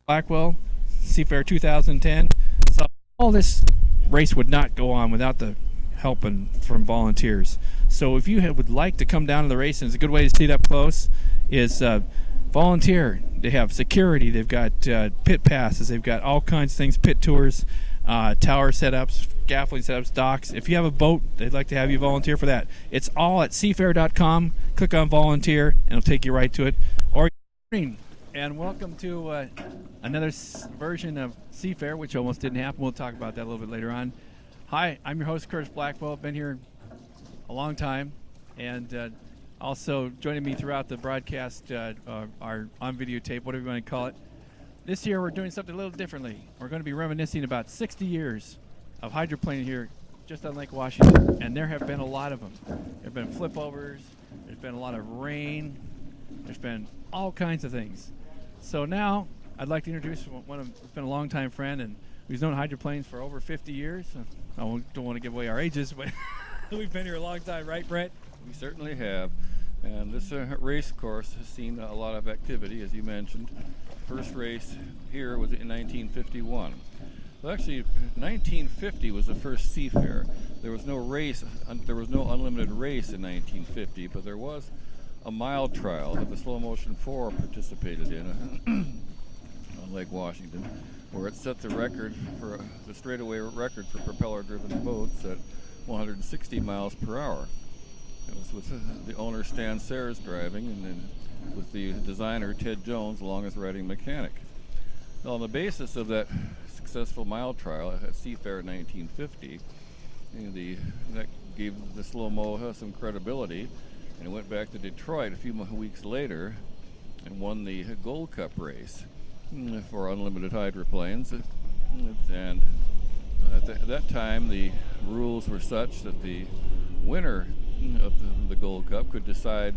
Blackwell, Seafair 2010. So all this race would not go on without the help from volunteers. So if you would like to come down to the race, and it's a good way to see it up close, is volunteer. They have security. They've got pit passes. They've got all kinds of things, pit tours, tower setups, scaffolding setups, docks. If you have a boat, they'd like to have you volunteer for that. It's all at seafair.com. Click on volunteer, and it'll take you right to it. Or and welcome to another version of Seafair, which almost didn't happen. We'll talk about that a little bit later on. Hi, I'm your host, Curtis Blackwell. Been here a long time, and also joining me throughout the broadcast, our on videotape, whatever you want to call it. This year we're doing something a little differently. We're going to be reminiscing about 60 years of hydroplaning here just on Lake Washington, and there have been a lot of them. There have been flipovers, there's been a lot of rain, there's been all kinds of things. So now I'd like to introduce one of who's been a longtime friend and who's known hydroplanes for over 50 years. I don't want to give away our ages, but we've been here a long time, right, Brett? We certainly have. And this race course has seen a lot of activity, as you mentioned. First race here was in 1951. Well, actually, 1950 was the first Seafair. There was no race, there was no unlimited race in 1950, but there was a mile trial that the Slow Motion 4 participated in on Lake Washington, where it set the record for the straightaway record for propeller-driven boats at 160 miles per hour. It was with the owner Stan Sayers driving, and then with the designer Ted Jones along as riding mechanic. Now, on the basis of that successful mile trial at Seafair in 1950, that gave the slow-mo some credibility, and it went back to Detroit a few weeks later and won the Gold Cup race for unlimited hydroplanes. And at that time, the rules were such that the winner of the Gold Cup could decide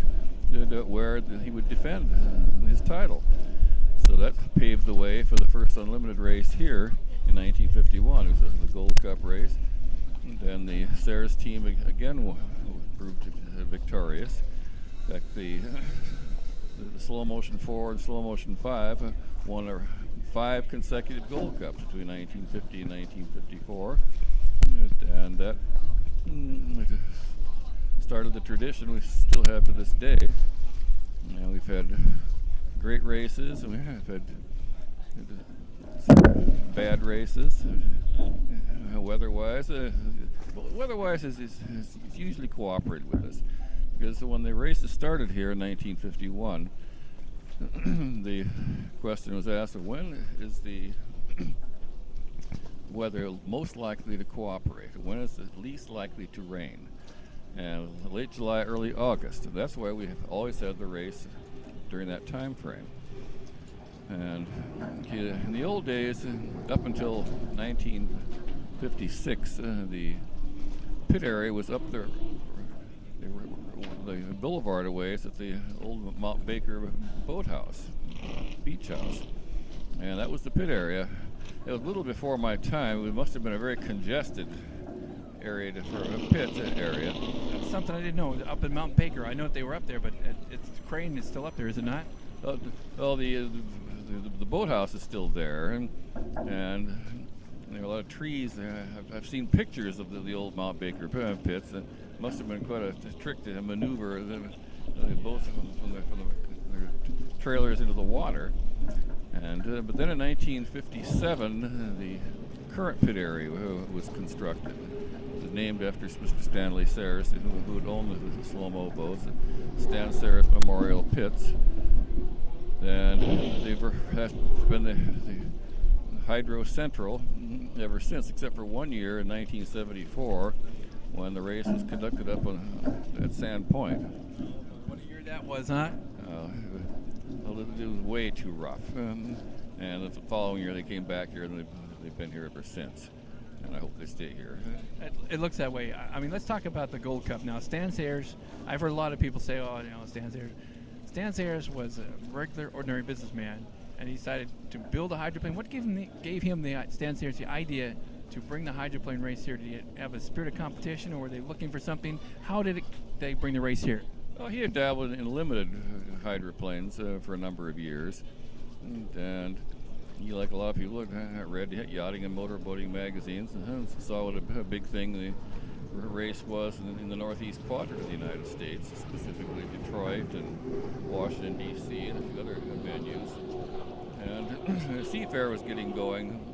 where he would defend his title. So that paved the way for the first unlimited race here in 1951. It was the Gold Cup race. And then the Sayers team again proved victorious. In fact, the Slow Motion 4 and Slow Motion 5 won 5 consecutive Gold Cups between 1950 and 1954. And that started the tradition we still have to this day. We've had great races, and we've had some bad races. Weather-wise, is usually cooperated with us, because when the races started here in 1951, the question was asked of when is the weather most likely to cooperate, when is it least likely to rain. And late July, early August. And that's why we have always had the race during that time frame. And in the old days, up until 1956, the pit area was up there, the boulevard a ways at the old Mount Baker boathouse, beach house. And that was the pit area. It was a little before my time. It must have been a very congested area for a pit area. That's something I didn't know. Up in Mount Baker, I know that they were up there, but it's the crane is still up there, is it not? Well, the boathouse is still there, and there are a lot of trees there. I've seen pictures of the old Mount Baker pits. It must have been quite a trick to maneuver the boats from their trailers into the water. And but then in 1957, the current pit area was constructed. It was named after Mr. Stanley Sayers, who had owned the slow-mo boats, Stan Sayers Memorial Pits. And that's been the Hydro Central ever since, except for one year in 1974 when the race was conducted up at Sand Point. What a year that was, huh? It was way too rough. And the following year they came back here, and they've been here ever since. And I hope they stay here. It looks that way. I mean, let's talk about the Gold Cup now. Stan Sayers, I've heard a lot of people say, Stan Sayers. Stan Sayers was a regular, ordinary businessman, and he decided to build a hydroplane. What gave him Stan Sayers the idea to bring the hydroplane race here? Did he have a spirit of competition, or were they looking for something? How did they bring the race here? Well, he had dabbled in limited hydroplanes for a number of years, and you, like a lot of people, read yachting and motorboating magazines and saw what a big thing the race was in the northeast quadrant of the United States, specifically Detroit and Washington, D.C., and a few other venues. And Seafair was getting going.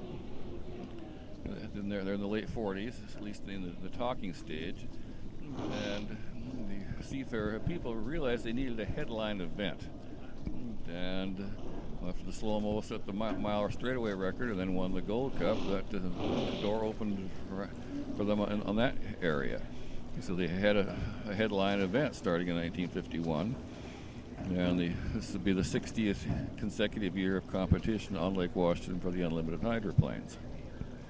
They're in the late 40s, at least in the talking stage. And the Seafair people realized they needed a headline event. And after the slow-mo set the mile straightaway record and then won the Gold Cup, that the door opened for them on that area. So they had a headline event starting in 1951. And this would be the 60th consecutive year of competition on Lake Washington for the unlimited hydroplanes.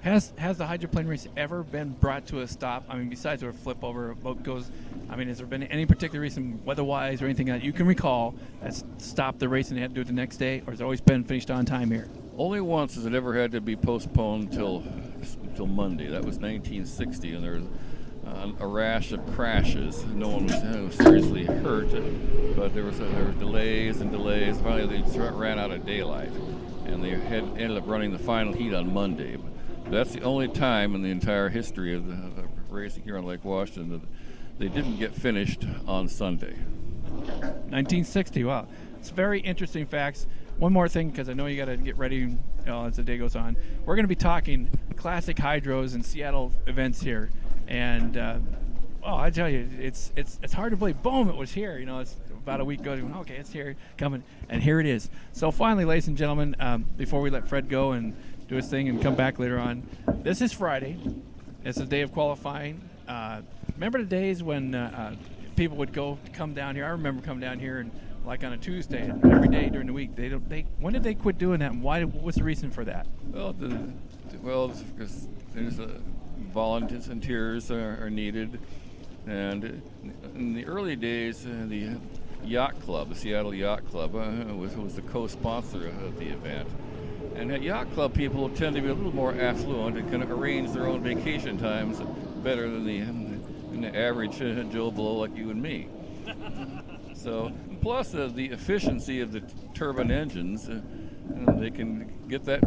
Has the hydroplane race ever been brought to a stop? I mean, besides where a flip over a boat goes, I mean, has there been any particular reason, weather-wise or anything that you can recall, that's stopped the race and they had to do it the next day, or has it always been finished on time here? Only once has it ever had to be postponed till Monday. That was 1960, and there was a rash of crashes. No one was seriously hurt, but there were delays and delays. Finally, they ran out of daylight, and they ended up running the final heat on Monday. That's the only time in the entire history of the racing here on Lake Washington that they didn't get finished on Sunday. 1960, wow. It's very interesting facts. One more thing, because I know you got to get ready as the day goes on. We're going to be talking classic hydros and Seattle events here. And, I tell you, it's hard to believe. Boom, it was here. You know, it's about a week ago. Okay, it's here, coming. And here it is. So finally, ladies and gentlemen, before we let Fred go and do his thing and come back later on, this is Friday. It's the day of qualifying. Remember the days when people would come down here? I remember coming down here and like on a Tuesday and every day during the week. When did they quit doing that, and why? What was the reason for that? Well, because there's volunteers are needed, and in the early days, the yacht club, the Seattle Yacht Club, was the co-sponsor of the event. And at yacht club, people tend to be a little more affluent and can arrange their own vacation times better than the average Joe Blow like you and me. So, plus the efficiency of the turbine engines, they can get that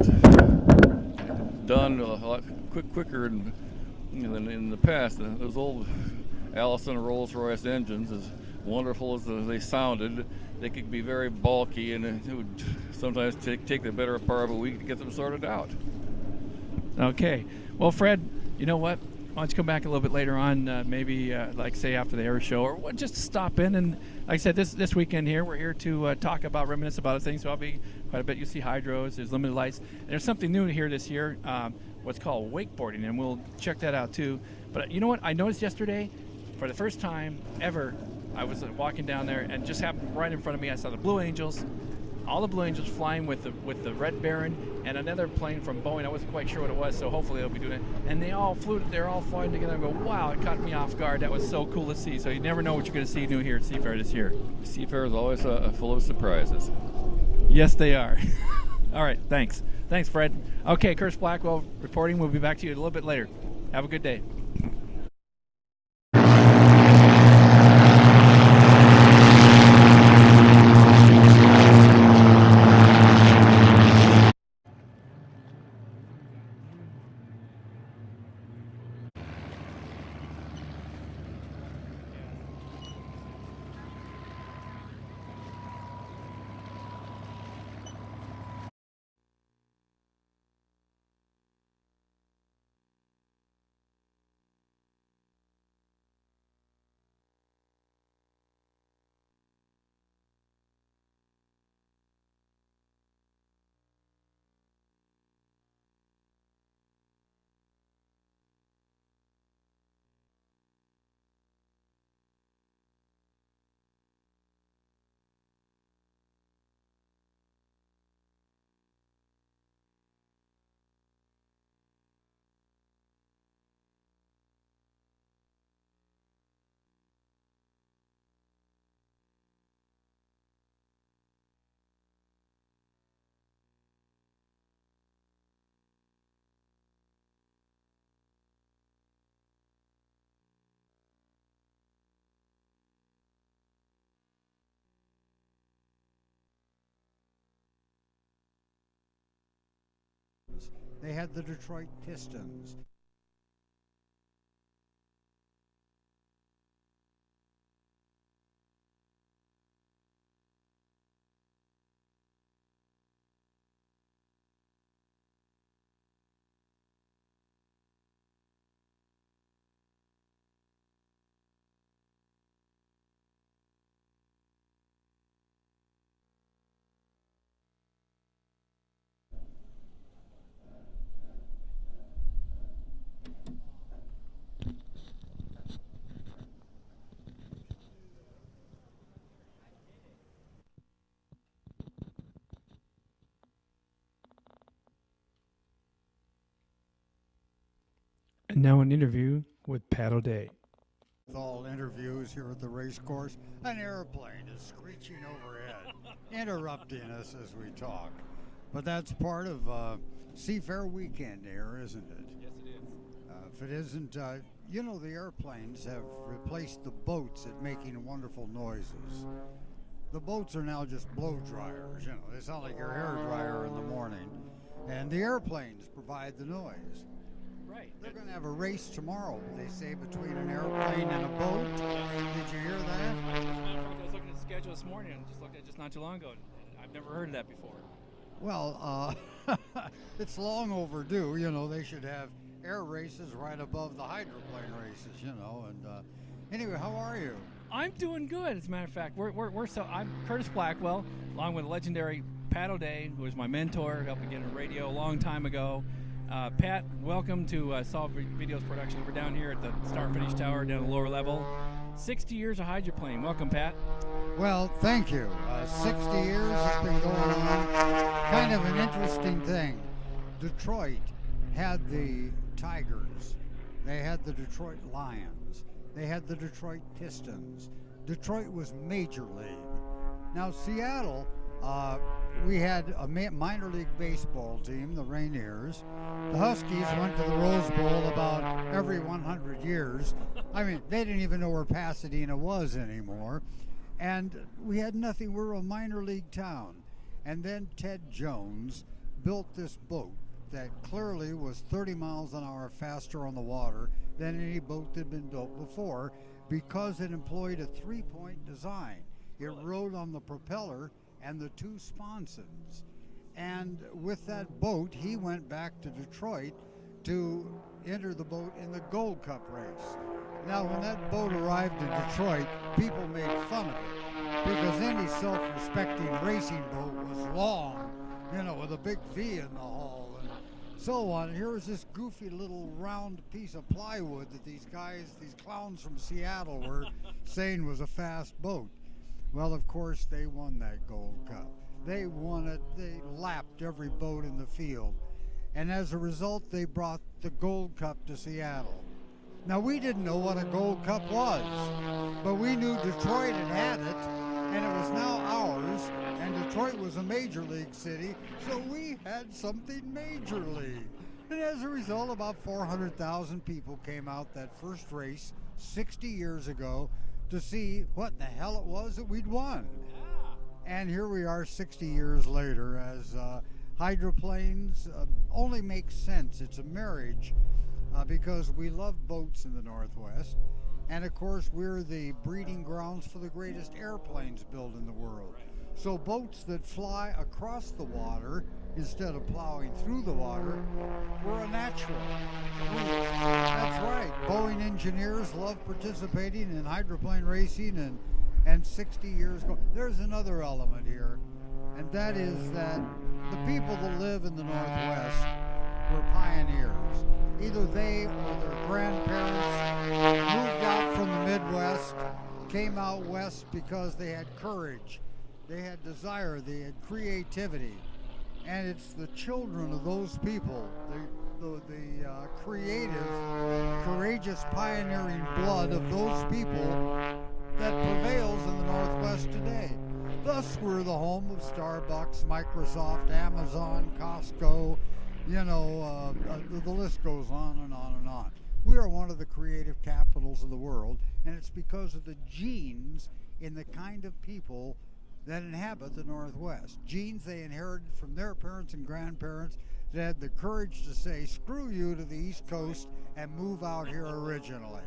done a lot quicker than in the past. Those old Allison Rolls-Royce engines, as wonderful as they sounded, they could be very bulky, and it would sometimes take the better part of a week to get them sorted out. Okay. Well, Fred, you know what? Why don't you come back a little bit later on, maybe like say after the air show, or just stop in. And like I said, this weekend here, we're here to talk about, reminisce about things. So I'll be quite a bit. You see hydros, there's limited lights. And there's something new here this year, what's called wakeboarding, and we'll check that out too. But you know what? I noticed yesterday, for the first time ever, I was walking down there, and just happened right in front of me, I saw the Blue Angels. All the Blue Angels flying with the Red Baron and another plane from Boeing. I wasn't quite sure what it was, so hopefully they'll be doing it. And they're all flying together and go, wow, it caught me off guard. That was so cool to see. So you never know what you're going to see new here at Seafair this year. Seafair is always full of surprises. Yes, they are. All right, thanks. Thanks, Fred. Okay, Chris Blackwell reporting. We'll be back to you a little bit later. Have a good day. They had the Detroit Pistons. And now an interview with Pat O'Day. With all interviews here at the race course, an airplane is screeching overhead, interrupting us as we talk. But that's part of Seafair weekend here, isn't it? Yes, it is. If it isn't, the airplanes have replaced the boats at making wonderful noises. The boats are now just blow dryers, they sound like your hair dryer in the morning. And the airplanes provide the noise. Right. They're going to have a race tomorrow, they say, between an airplane and a boat. Did you hear that? As a matter of fact, I was looking at the schedule this morning and just looked at it just not too long ago. I've never heard of that before. Well, it's long overdue. They should have air races right above the hydroplane races, And anyway, how are you? I'm doing good. As a matter of fact, I'm Curtis Blackwell, along with legendary Pat O'Day, who was my mentor, helped me get into radio a long time ago. Pat, welcome to Solve Videos Production. We're down here at the Start Finish Tower down at the lower level. 60 years of hydroplane. Welcome, Pat. Well, thank you. 60 years has been going on. Kind of an interesting thing. Detroit had the Tigers. They had the Detroit Lions. They had the Detroit Pistons. Detroit was Major League. Now, Seattle, we had a minor league baseball team, the Rainiers. The Huskies went to the Rose Bowl about every 100 years. I mean, they didn't even know where Pasadena was anymore. And we had nothing. We were a minor league town. And then Ted Jones built this boat that clearly was 30 miles an hour faster on the water than any boat that had been built before because it employed a three-point design. It rode on the propeller and the two sponsons. And with that boat, he went back to Detroit to enter the boat in the Gold Cup race. Now, when that boat arrived in Detroit, people made fun of it because any self-respecting racing boat was long, with a big V in the hull and so on. Here was this goofy little round piece of plywood that these clowns from Seattle were saying was a fast boat. Well, of course, they won that Gold Cup. They won it. They lapped every boat in the field. And as a result, they brought the Gold Cup to Seattle. Now, we didn't know what a Gold Cup was, but we knew Detroit had it, and it was now ours, and Detroit was a major league city, so we had something major league. And as a result, about 400,000 people came out that first race 60 years ago to see what the hell it was that we'd won. And here we are 60 years later as hydroplanes only make sense. It's a marriage because we love boats in the Northwest. And of course, we're the breeding grounds for the greatest airplanes built in the world. So boats that fly across the water instead of plowing through the water were a natural. That's right. Boeing engineers love participating in hydroplane racing and 60 years ago. There's another element here, and that is that the people that live in the Northwest were pioneers. Either they or their grandparents moved out from the Midwest, came out west because they had courage, they had desire, they had creativity. And it's the children of those people, the creative, courageous, pioneering blood of those people that prevails in the Northwest today. Thus, we're the home of Starbucks, Microsoft, Amazon, Costco, the list goes on and on and on. We are one of the creative capitals of the world, and it's because of the genes in the kind of people that inhabit the Northwest. Genes they inherited from their parents and grandparents that had the courage to say, screw you to the East Coast and move out here originally.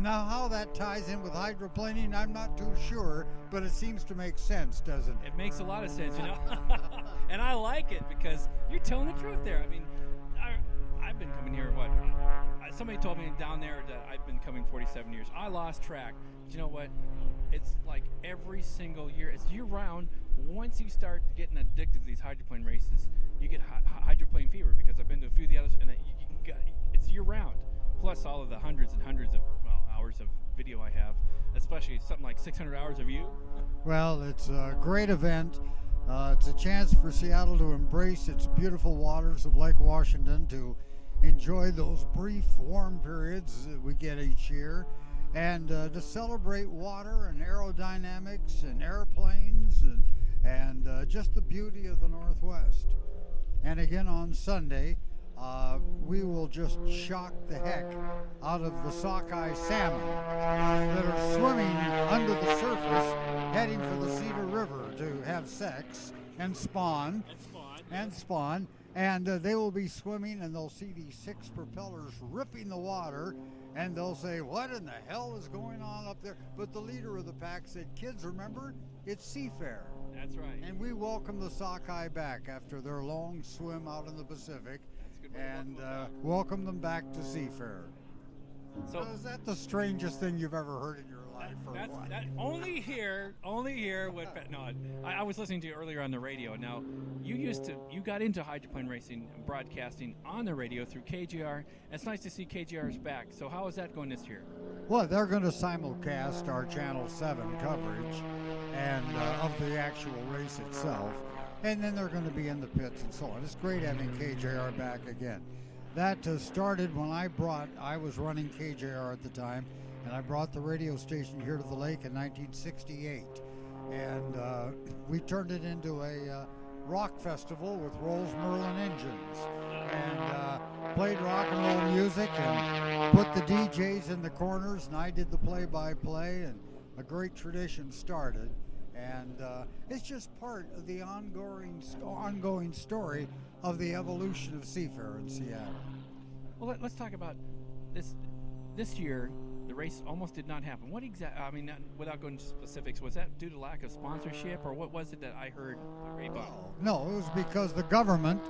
Now, how that ties in with hydroplaning, I'm not too sure, but it seems to make sense, doesn't it? It makes a lot of sense, you know. And I like it because you're telling the truth there. I mean, I've been coming here, somebody told me down there that I've been coming 47 years. I lost track. But you know what? It's like every single year. It's year-round. Once you start getting addicted to these hydroplane races, you get hydroplane fever, because I've been to a few of the others, and it's year-round. Plus all of the hundreds and hundreds of hours of video I have, especially something like 600 hours of you. Well, it's a great event. It's a chance for Seattle to embrace its beautiful waters of Lake Washington, to enjoy those brief warm periods that we get each year, and to celebrate water and aerodynamics and airplanes and just the beauty of the Northwest. And again on Sunday, we will just shock the heck out of the sockeye salmon that are swimming under the surface, heading for the Cedar River to have sex and spawn. And they will be swimming, and they'll see these 6 propellers ripping the water, and they'll say, what in the hell is going on up there? But the leader of the pack said, kids, remember, it's Seafair. That's right. And we welcome the sockeye back after their long swim out in the Pacific, and welcome them back to Seafair. So is that the strangest thing you've ever heard in your life? Only here with I was listening to you earlier on the radio. Now, you got into hydroplane racing and broadcasting on the radio through KGR. It's nice to see KGR's back. So how is that going this year? Well, they're going to simulcast our Channel 7 coverage and of the actual race itself, and then they're going to be in the pits and so on. It's great having KJR back again. That started when I was running KJR at the time, and I brought the radio station here to the lake in 1968, and we turned it into a rock festival with Rolls Merlin engines, and played rock and roll music and put the DJs in the corners, and I did the play-by-play, and a great tradition started. And it's just part of the ongoing story of the evolution of Seafair in Seattle. Well, let's talk about this year. The race almost did not happen. What exactly? I mean, without going into specifics, was that due to lack of sponsorship, or what was it that I heard? No, it was because the government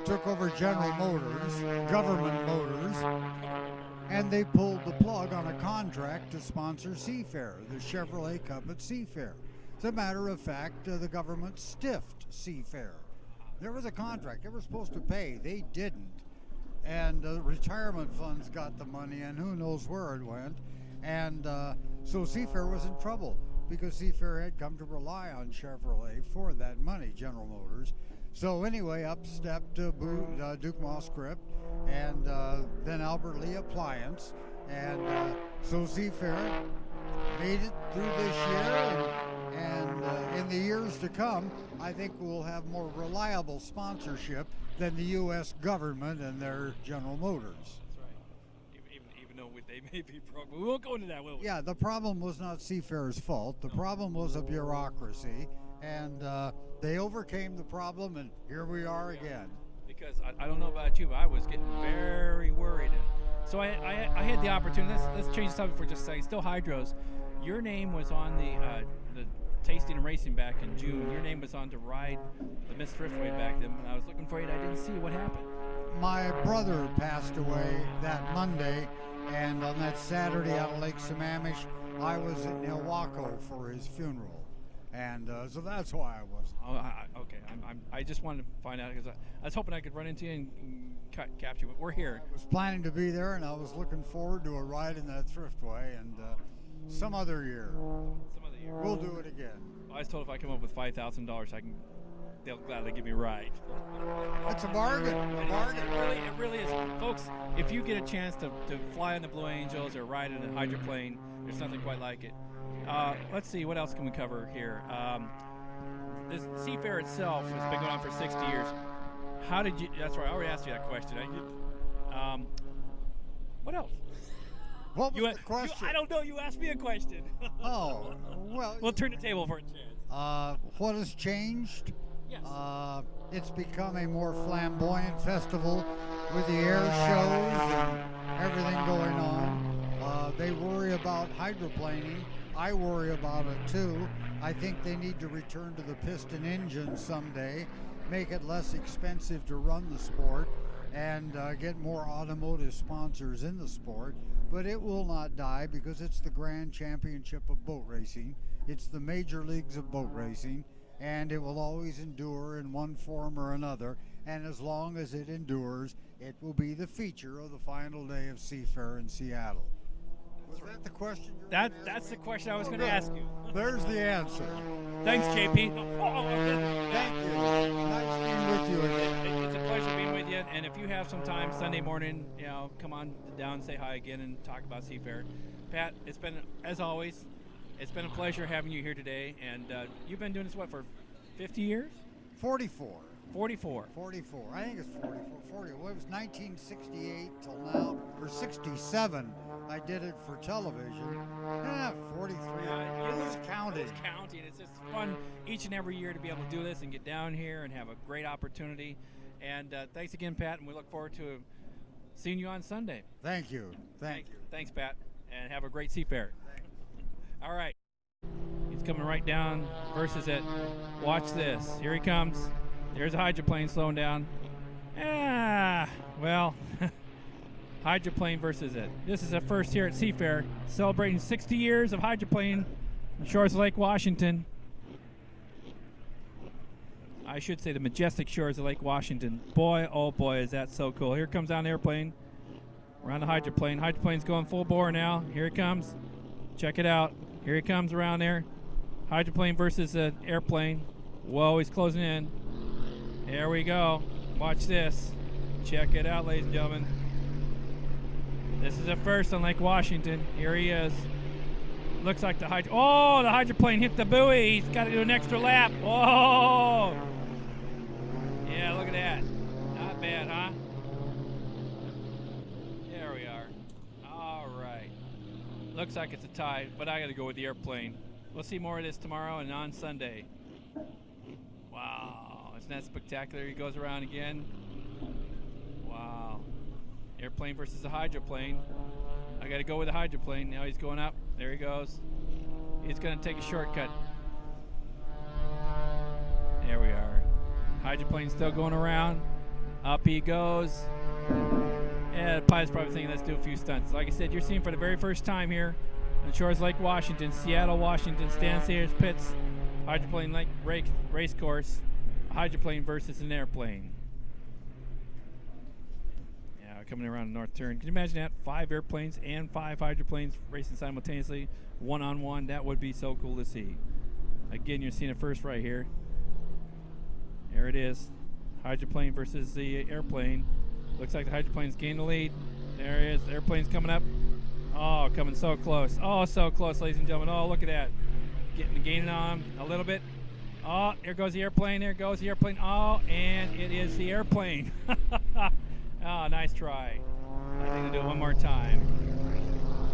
took over General Motors, government motors, and they pulled the plug on a contract to sponsor Seafair, the Chevrolet Cup at Seafair. As a matter of fact, the government stiffed Seafair. There was a contract. They were supposed to pay. They didn't. And retirement funds got the money, and who knows where it went. And so Seafair was in trouble, because Seafair had come to rely on Chevrolet for that money, General Motors. So anyway, up stepped Duke Moss Script, and then Albert Lee Appliance. And so Seafair made it through this year, and in the years to come, I think we'll have more reliable sponsorship than the U.S. government and their General Motors. That's right. Even though they may be broke. We won't go into that, will we? Yeah, the problem was not Seafair's fault. The problem was a bureaucracy, and they overcame the problem, and here we are again. Because I don't know about you, but I was getting very worried. So I had the opportunity. Let's change the subject for just a second. Still hydros. Your name was on the Tasting and Racing back in June. Your name was on to ride the Miss Thriftway back then. When I was looking for it, I didn't see what happened. My brother passed away that Monday, and on that Saturday out of Lake Sammamish, I was in Ilwaco for his funeral, and so that's why I wasn't. Okay. I just wanted to find out, because I was hoping I could run into you and capture you, but we're here. I was planning to be there, and I was looking forward to a ride in that Thriftway, and some other year. We'll do it again. I was told if I come up with $5,000, they'll gladly give me a ride. It's a bargain. It really is. Folks, if you get a chance to fly on the Blue Angels or ride in a hydroplane, there's nothing quite like it. Let's see, what else can we cover here? This Seafair itself has been going on for 60 years. How did you? That's right. I already asked you that question. What else? What was the question? I don't know. You asked me a question. Oh, well. We'll turn the table for a chance. What has changed? Yes. It's become a more flamboyant festival with the air shows and everything going on. They worry about hydroplaning. I worry about it too. I think they need to return to the piston engine someday, make it less expensive to run the sport, and get more automotive sponsors in the sport. But it will not die because it's the Grand Championship of boat racing. It's the major leagues of boat racing, and it will always endure in one form or another. And as long as it endures, it will be the feature of the final day of Seafair in Seattle. Was that the question you were gonna That's ask the me? question I was Oh, going to good. ask you. There's the answer. Thanks, JP. Thank you. Nice being with you again. It's a pleasure being with you. And if you have some time Sunday morning, come on down, say hi again, and talk about Seafair. Pat, it's been, as always, it's been a pleasure having you here today. And you've been doing this, what, for 50 years? 44. 44. 44. I think it's 44. 40. Well, it was 1968 till now, or 67. I did it for television. 43. Who's counting? Who's counting? It's just fun each and every year to be able to do this and get down here and have a great opportunity. And thanks again, Pat, and we look forward to seeing you on Sunday. Thank you. Thank you. Thanks, Pat, and have a great Seafair. All right. He's coming right down versus it. Watch this. Here he comes. There's a hydroplane slowing down. Well, hydroplane versus it. This is a first here at Seafair, celebrating 60 years of hydroplane on the shores of Lake Washington. I should say the majestic shores of Lake Washington. Boy, oh boy, is that so cool. Here comes down the airplane. We're on the hydroplane. Hydroplane's going full bore now. Here it comes. Check it out. Here he comes around there. Hydroplane versus an airplane. Whoa, he's closing in. There we go. Watch this. Check it out, ladies and gentlemen. This is a first on Lake Washington. Here he is. Looks like the hydroplane hit the buoy. He's got to do an extra lap. Whoa! Yeah, look at that. Not bad, huh? There we are. All right. Looks like it's a tie, but I got to go with the airplane. We'll see more of this tomorrow and on Sunday. Wow, isn't that spectacular? He goes around again. Wow. Airplane versus a hydroplane. I got to go with the hydroplane. Now he's going up. There he goes. He's going to take a shortcut. There we are. Hydroplane's still going around. Up he goes. Yeah, the pilot's probably thinking, let's do a few stunts. Like I said, you're seeing for the very first time here on shores of Lake Washington, Seattle, Washington, Stan Sayers Pitts, hydroplane lake race course, a hydroplane versus an airplane. Yeah, coming around the north turn. Can you imagine that? 5 airplanes and 5 hydroplanes racing simultaneously, one-on-one. That would be so cool to see. Again, you're seeing it first right here. There it is. Hydroplane versus the airplane. Looks like the hydroplane's gaining the lead. There it is. The airplane's coming up. Oh, coming so close. Oh, so close, ladies and gentlemen. Oh, look at that. Gaining on a little bit. Oh, there goes the airplane. There goes the airplane. Oh, and it is the airplane. Oh, nice try. I think I'll do it one more time.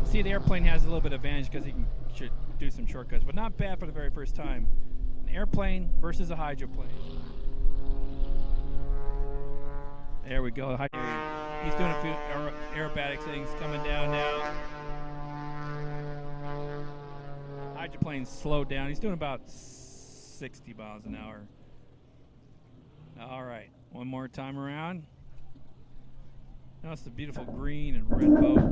See, the airplane has a little bit of advantage because he should do some shortcuts, but not bad for the very first time. An airplane versus a hydroplane. There we go. He's doing a few aerobatic things coming down now. Hydroplane's slowed down. He's doing about 60 miles an hour. All right, one more time around. Notice the beautiful green and red boat.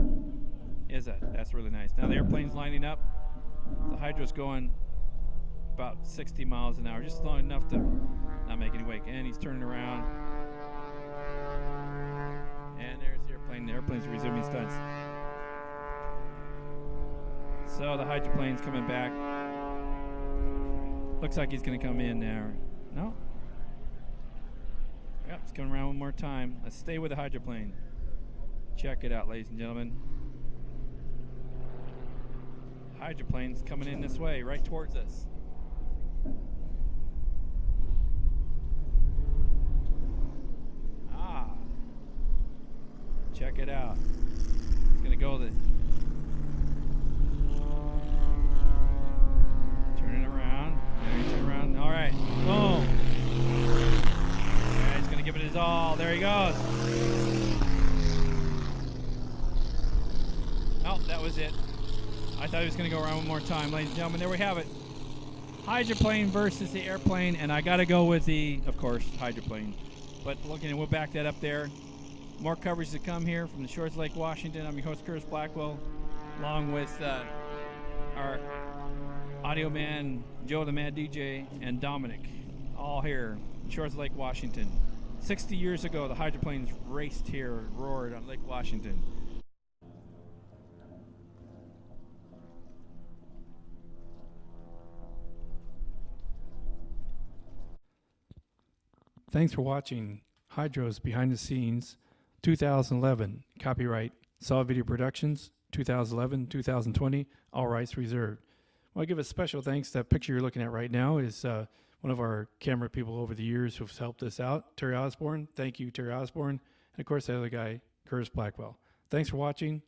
That's really nice. Now the airplane's lining up. The hydro's going about 60 miles an hour, just long enough to not make any wake. And he's turning around. And there's the airplane. The airplane's resuming stunts. So the hydroplane's coming back. Looks like he's going to come in now. No? Yep, he's coming around one more time. Let's stay with the hydroplane. Check it out, ladies and gentlemen. Hydroplane's coming in this way, right towards us. Check it out. It's going to go turning around. Turn around. All right. Boom. was it. I thought he was going to go around one more time. Ladies and gentlemen, there we have it. Hydroplane versus the airplane, and I got to go with the, of course, hydroplane. But looking, and we'll back that up there. More coverage to come here from the shores of Lake Washington. I'm your host, Curtis Blackwell, along with our audio man, Joe the Mad DJ, and Dominic, all here, shores of Lake Washington. 60 years ago, the hydroplanes raced here, roared on Lake Washington. Thanks for watching Hydro's Behind the Scenes 2011. Copyright Saw Video Productions 2011, 2020. All rights reserved. I want to give a special thanks. That picture you're looking at right now is one of our camera people over the years who's helped us out, Terry Osborne. Thank you, Terry Osborne. And of course, the other guy, Curtis Blackwell. Thanks for watching.